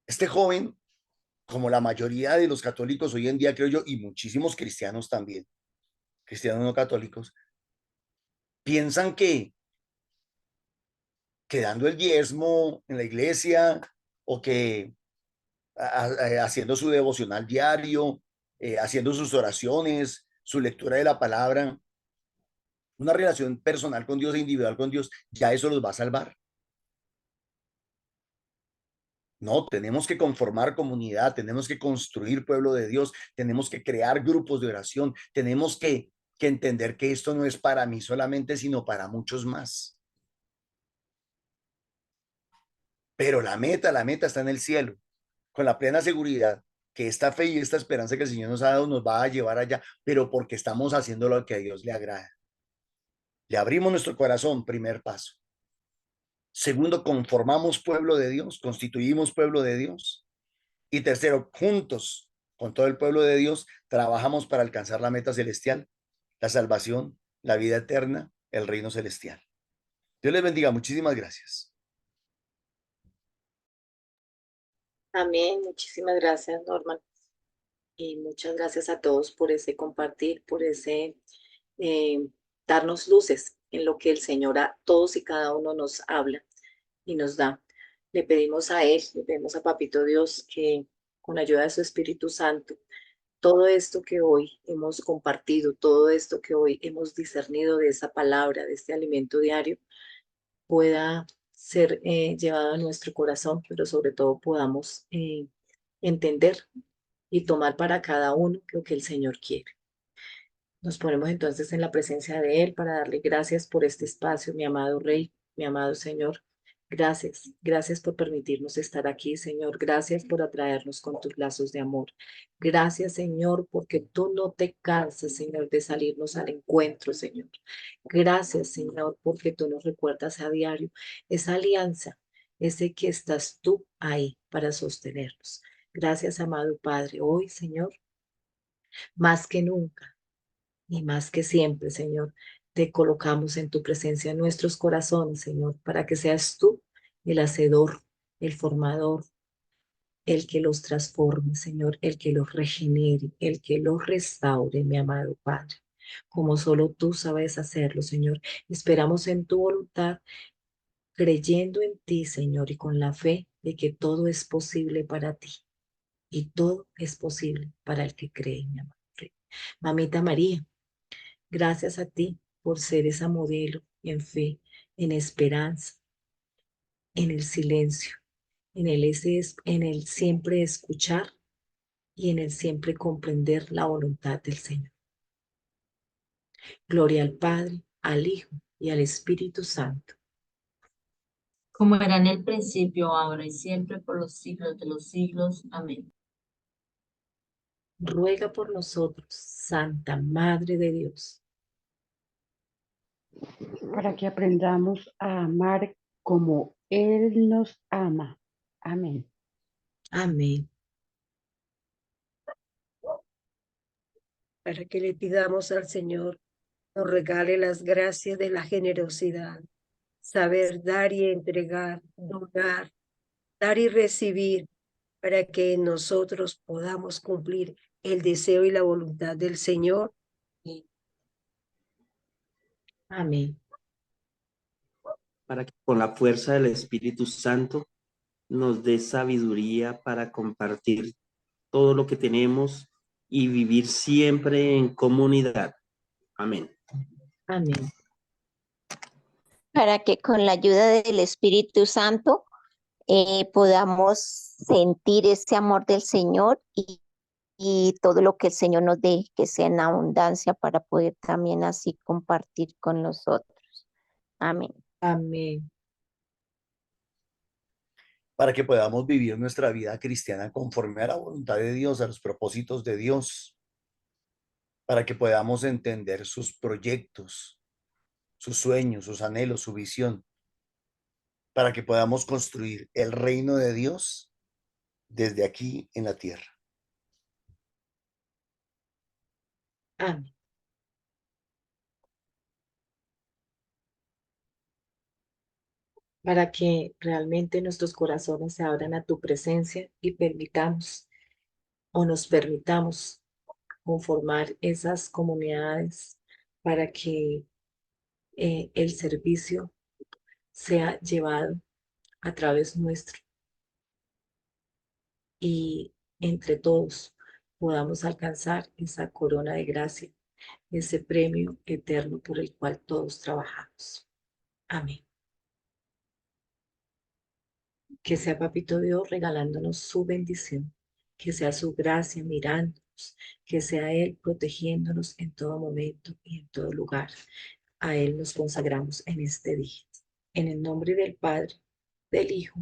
Este joven, como la mayoría de los católicos hoy en día, creo yo, y muchísimos cristianos también, cristianos no católicos, piensan que dando el diezmo en la iglesia o que haciendo su devocional diario, haciendo sus oraciones, su lectura de la palabra, una relación personal con Dios e individual con Dios, ya eso los va a salvar. No, tenemos que conformar comunidad, tenemos que construir pueblo de Dios, tenemos que crear grupos de oración, tenemos que entender que esto no es para mí solamente, sino para muchos más. Pero la meta está en el cielo, con la plena seguridad que esta fe y esta esperanza que el Señor nos ha dado nos va a llevar allá, pero porque estamos haciendo lo que a Dios le agrada. Le abrimos nuestro corazón, primer paso. Segundo, conformamos pueblo de Dios, constituimos pueblo de Dios. Y tercero, juntos con todo el pueblo de Dios, trabajamos para alcanzar la meta celestial, la salvación, la vida eterna, el reino celestial. Dios les bendiga. Muchísimas gracias. Amén. Muchísimas gracias, Norman. Y muchas gracias a todos por ese compartir, por ese darnos luces en lo que el Señor a todos y cada uno nos habla y nos da. Le pedimos a Él, le pedimos a Papito Dios que con ayuda de su Espíritu Santo, todo esto que hoy hemos compartido, todo esto que hoy hemos discernido de esa palabra, de este alimento diario, pueda ser llevado a nuestro corazón, pero sobre todo podamos entender y tomar para cada uno lo que el Señor quiere. Nos ponemos entonces en la presencia de Él para darle gracias por este espacio, mi amado Rey, mi amado Señor. Gracias, gracias por permitirnos estar aquí, Señor. Gracias por atraernos con tus lazos de amor. Gracias, Señor, porque tú no te cansas, Señor, de salirnos al encuentro, Señor. Gracias, Señor, porque tú nos recuerdas a diario esa alianza, ese que estás tú ahí para sostenernos. Gracias, amado Padre. Hoy, Señor, más que nunca y más que siempre, Señor, te colocamos en tu presencia en nuestros corazones, Señor, para que seas tú el hacedor, el formador, el que los transforme, Señor, el que los regenere, el que los restaure, mi amado Padre. Como solo tú sabes hacerlo, Señor. Esperamos en tu voluntad, creyendo en ti, Señor, y con la fe de que todo es posible para ti. Y todo es posible para el que cree, mi amado Rey. Mamita María, gracias a ti por ser esa modelo en fe, en esperanza, en el silencio, en el siempre escuchar y en el siempre comprender la voluntad del Señor. Gloria al Padre, al Hijo y al Espíritu Santo. Como era en el principio, ahora y siempre, por los siglos de los siglos. Amén. Ruega por nosotros, Santa Madre de Dios, para que aprendamos a amar como Él nos ama. Amén. amén. para que le pidamos al Señor nos regale las gracias de la generosidad, saber dar y entregar, donar, dar y recibir, para que nosotros podamos cumplir el deseo y la voluntad del Señor. Amén. Para que con la fuerza del Espíritu Santo nos dé sabiduría para compartir todo lo que tenemos y vivir siempre en comunidad. Amén. Amén. Para que con la ayuda del Espíritu Santo podamos sentir ese amor del Señor y todo lo que el Señor nos dé, que sea en abundancia para poder también así compartir con los otros. Amén. Amén. Para que podamos vivir nuestra vida cristiana conforme a la voluntad de Dios, a los propósitos de Dios, para que podamos entender sus proyectos, sus sueños, sus anhelos, su visión, para que podamos construir el reino de Dios desde aquí en la tierra. Amén. Para que realmente nuestros corazones se abran a tu presencia y permitamos o nos permitamos conformar esas comunidades para que el servicio sea llevado a través nuestro y entre todos podamos alcanzar esa corona de gracia, ese premio eterno por el cual todos trabajamos. Amén. Que sea Papito Dios regalándonos su bendición, que sea su gracia mirándonos, que sea Él protegiéndonos en todo momento y en todo lugar. A Él nos consagramos en este día. En el nombre del Padre, del Hijo,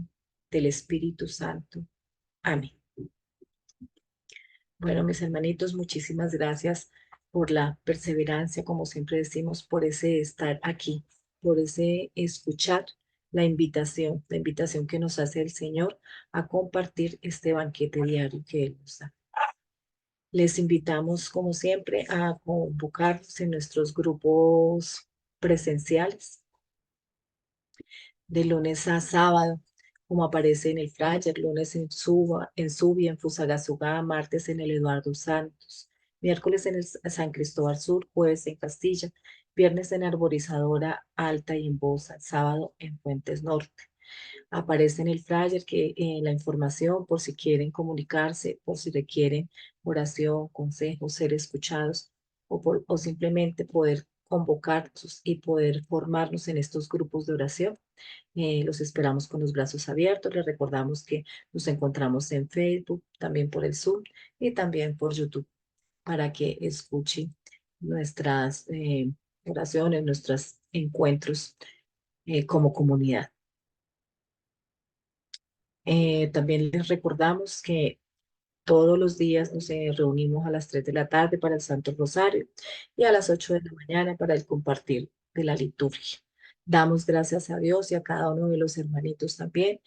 del Espíritu Santo. Amén. Bueno, mis hermanitos, muchísimas gracias por la perseverancia, como siempre decimos, por ese estar aquí, por ese escuchar la invitación que nos hace el Señor a compartir este banquete diario que Él nos da. Les invitamos, como siempre, a convocarnos en nuestros grupos presenciales de lunes a sábado, como aparece en el flyer, lunes en Subia, en Fusagasugá, martes en el Eduardo Santos, miércoles en el San Cristóbal Sur, jueves en Castilla, viernes en Arborizadora Alta y en Bosa, sábado en Fuentes Norte. Aparece en el flyer que la información por si quieren comunicarse, por si requieren oración, consejo, ser escuchados o simplemente poder convocarnos y poder formarnos en estos grupos de oración. Los esperamos con los brazos abiertos. Les recordamos que nos encontramos en Facebook, también por el Zoom y también por YouTube para que escuchen nuestras oraciones, nuestros encuentros como comunidad. También les recordamos que todos los días nos reunimos a las 3 de la tarde para el Santo Rosario y a las 8 de la mañana para el compartir de la liturgia. Damos gracias a Dios y a cada uno de los hermanitos también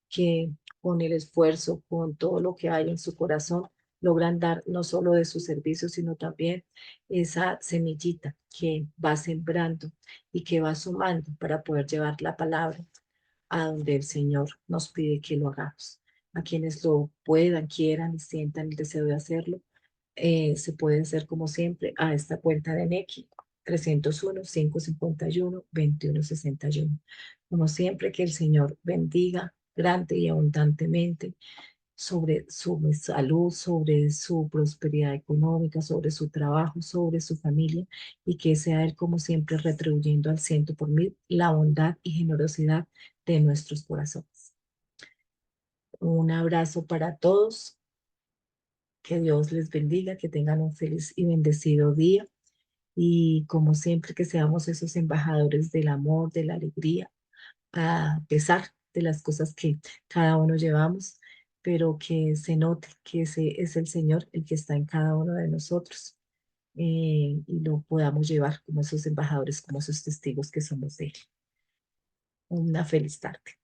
que con el esfuerzo, con todo lo que hay en su corazón, logran dar no solo de su servicio, sino también esa semillita que va sembrando y que va sumando para poder llevar la palabra a donde el Señor nos pide que lo hagamos. A quienes lo puedan, quieran y sientan el deseo de hacerlo, se puede hacer como siempre a esta cuenta de Nequi 301-551-2161. Como siempre, que el Señor bendiga grande y abundantemente sobre su salud, sobre su prosperidad económica, sobre su trabajo, sobre su familia, y que sea Él como siempre retribuyendo al 100 por 1000 la bondad y generosidad de nuestros corazones. Un abrazo para todos, que Dios les bendiga, que tengan un feliz y bendecido día, y como siempre que seamos esos embajadores del amor, de la alegría, a pesar de las cosas que cada uno llevamos, pero que se note que ese es el Señor el que está en cada uno de nosotros y lo podamos llevar como esos embajadores, como esos testigos que somos de Él. Una feliz tarde.